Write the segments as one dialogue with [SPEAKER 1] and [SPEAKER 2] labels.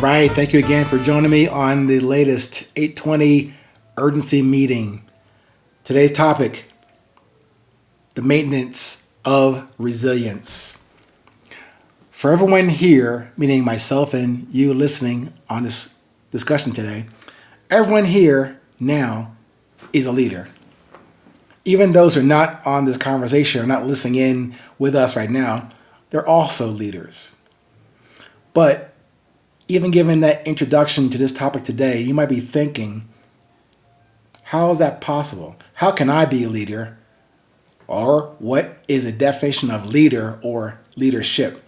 [SPEAKER 1] right. Thank you again for joining me on the latest 820 urgency meeting. Today's topic, the maintenance of resilience. For everyone here, meaning myself and you listening on this discussion today, everyone here now is a leader. Even those who are not on this conversation or not listening in with us right now, they're also leaders. But even given that introduction to this topic today, you might be thinking, how is that possible? How can I be a leader? Or what is the definition of leader or leadership?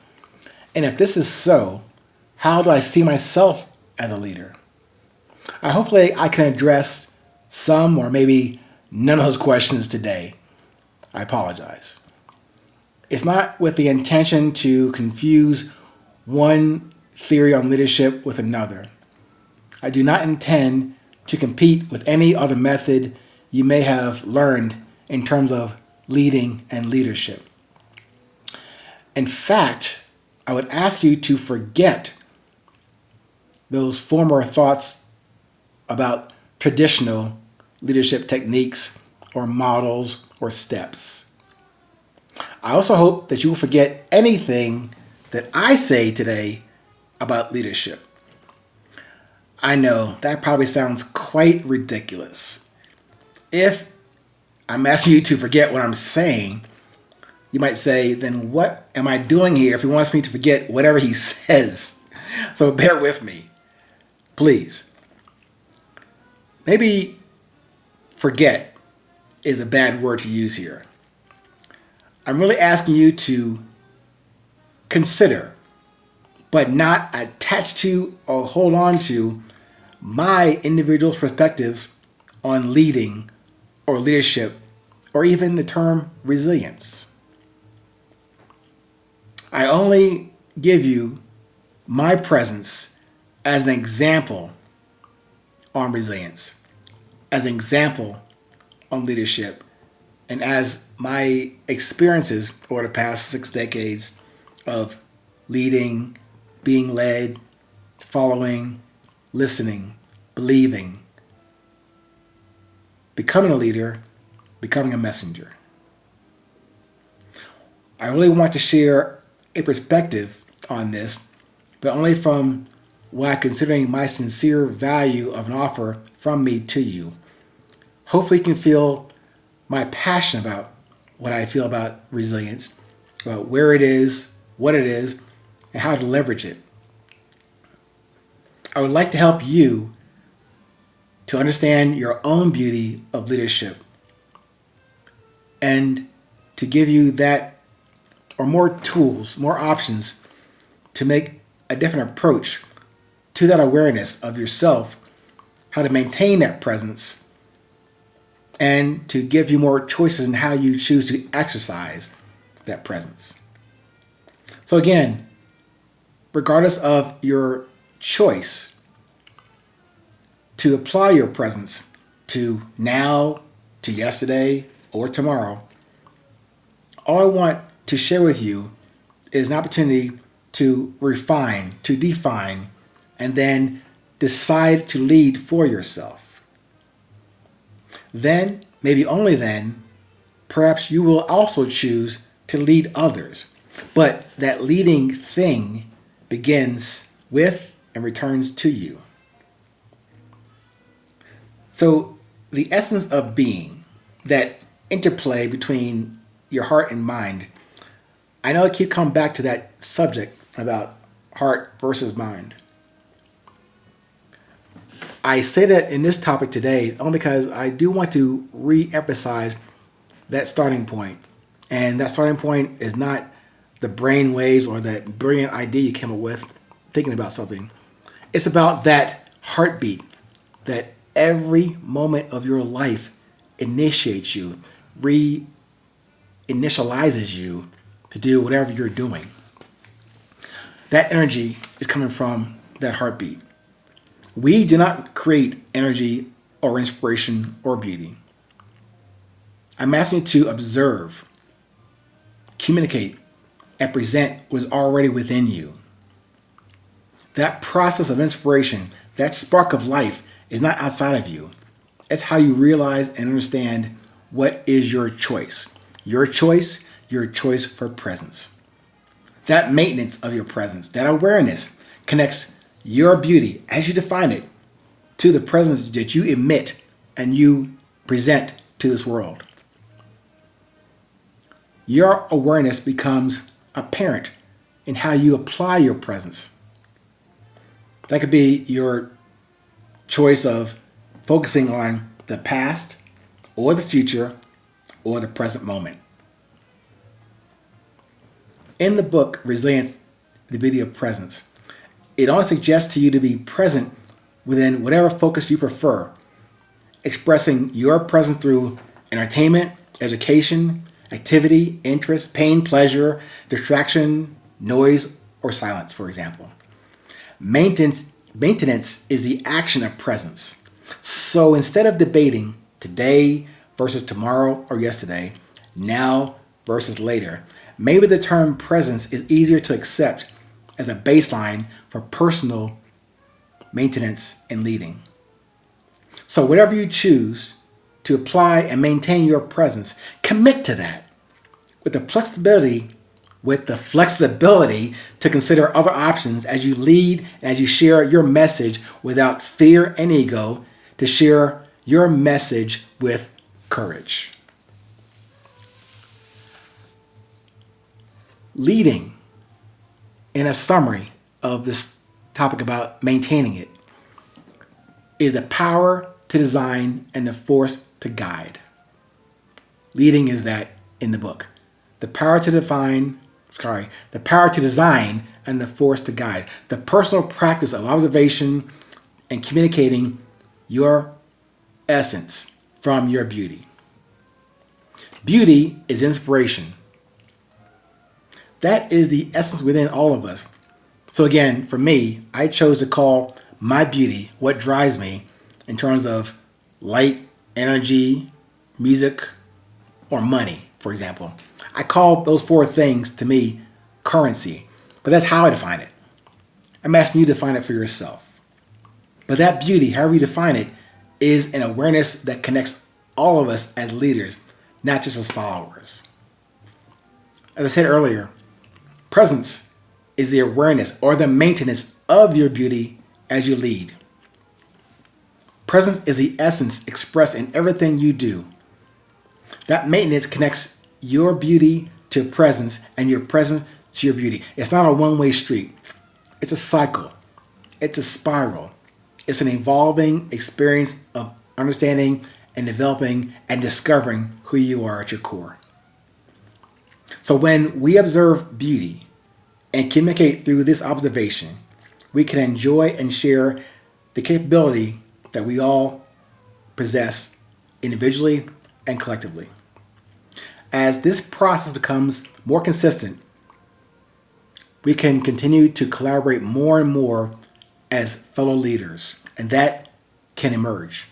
[SPEAKER 1] And if this is so, how do I see myself as a leader? Hopefully I can address some or maybe none of those questions today. I apologize. It's not with the intention to confuse one theory on leadership with another. I do not intend to compete with any other method you may have learned in terms of leading and leadership. In fact, I would ask you to forget those former thoughts about traditional leadership techniques or models or steps. I also hope that you will forget anything that I say today about leadership. I know that probably sounds quite ridiculous. If I'm asking you to forget what I'm saying, you might say, then what am I doing here if he wants me to forget whatever he says? So bear with me, please. Maybe forget is a bad word to use here. I'm really asking you to consider, but not attach to or hold on to my individual's perspective on leading or leadership or even the term resilience. I only give you my presence as an example on resilience, as an example on leadership, and as my experiences over the past 6 decades of leading, being led, following, listening, believing, becoming a leader, becoming a messenger. I really want to share a perspective on this, but only from what I'm considering my sincere value of an offer from me to you. Hopefully you can feel my passion about what I feel about resilience, about where it is, what it is, and how to leverage it. I would like to help you to understand your own beauty of leadership and to give you that or more tools, more options to make a different approach to that awareness of yourself, how to maintain that presence, and to give you more choices in how you choose to exercise that presence. So again, regardless of your choice to apply your presence to now, to yesterday, or tomorrow, all I want to share with you is an opportunity to refine, to define, and then decide to lead for yourself. Then, maybe only then, perhaps you will also choose to lead others. But that leading thing begins with and returns to you. So the essence of being, that interplay between your heart and mind, I know I keep coming back to that subject about heart versus mind. I say that in this topic today only because I do want to re-emphasize that starting point. And that starting point is not the brain waves or that brilliant idea you came up with thinking about something. It's about that heartbeat that every moment of your life initiates you, re-initializes you to do whatever you're doing. That energy is coming from that heartbeat. We do not create energy or inspiration or beauty. I'm asking you to observe, communicate, and present what is already within you. That process of inspiration, that spark of life, is not outside of you. It's how you realize and understand what is your choice. Your choice for presence. That maintenance of your presence, that awareness connects your beauty, as you define it, to the presence that you emit and you present to this world. Your awareness becomes apparent in how you apply your presence. That could be your choice of focusing on the past or the future or the present moment. In the book, Resilience, the Beauty of Presence, it only suggests to you to be present within whatever focus you prefer, expressing your presence through entertainment, education, activity, interest, pain, pleasure, distraction, noise, or silence, for example. Maintenance is the action of presence. So instead of debating today versus tomorrow or yesterday, now versus later, maybe the term presence is easier to accept as a baseline for personal maintenance and leading. So whatever you choose to apply and maintain your presence, commit to that with the flexibility to consider other options as you lead and as you share your message without fear and ego, to share your message with courage. Leading, in a summary of this topic about maintaining it, is the power to design and the force to guide. Leading is that in the book. The power to design and the force to guide. The personal practice of observation and communicating your essence from your beauty. Beauty is inspiration. That is the essence within all of us. So again, for me, I chose to call my beauty what drives me in terms of light, energy, music, or money, for example. I call those four things, to me, currency. But that's how I define it. I'm asking you to define it for yourself. But that beauty, however you define it, is an awareness that connects all of us as leaders, not just as followers. As I said earlier, presence is the awareness or the maintenance of your beauty as you lead. Presence is the essence expressed in everything you do. That maintenance connects your beauty to presence and your presence to your beauty. It's not a one-way street. It's a cycle. It's a spiral. It's an evolving experience of understanding and developing and discovering who you are at your core. So when we observe beauty and communicate through this observation, we can enjoy and share the capability that we all possess individually and collectively. As this process becomes more consistent, we can continue to collaborate more and more as fellow leaders, and that can emerge.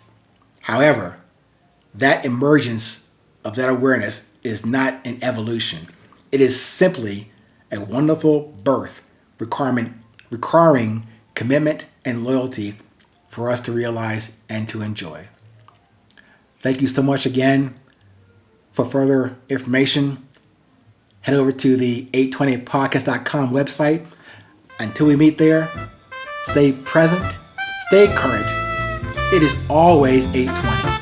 [SPEAKER 1] However, that emergence of that awareness is not an evolution. It is simply a wonderful birth requiring commitment and loyalty for us to realize and to enjoy. Thank you so much again. For further information, head over to the 820podcast.com website. Until we meet there, stay present, stay current. It is always 820.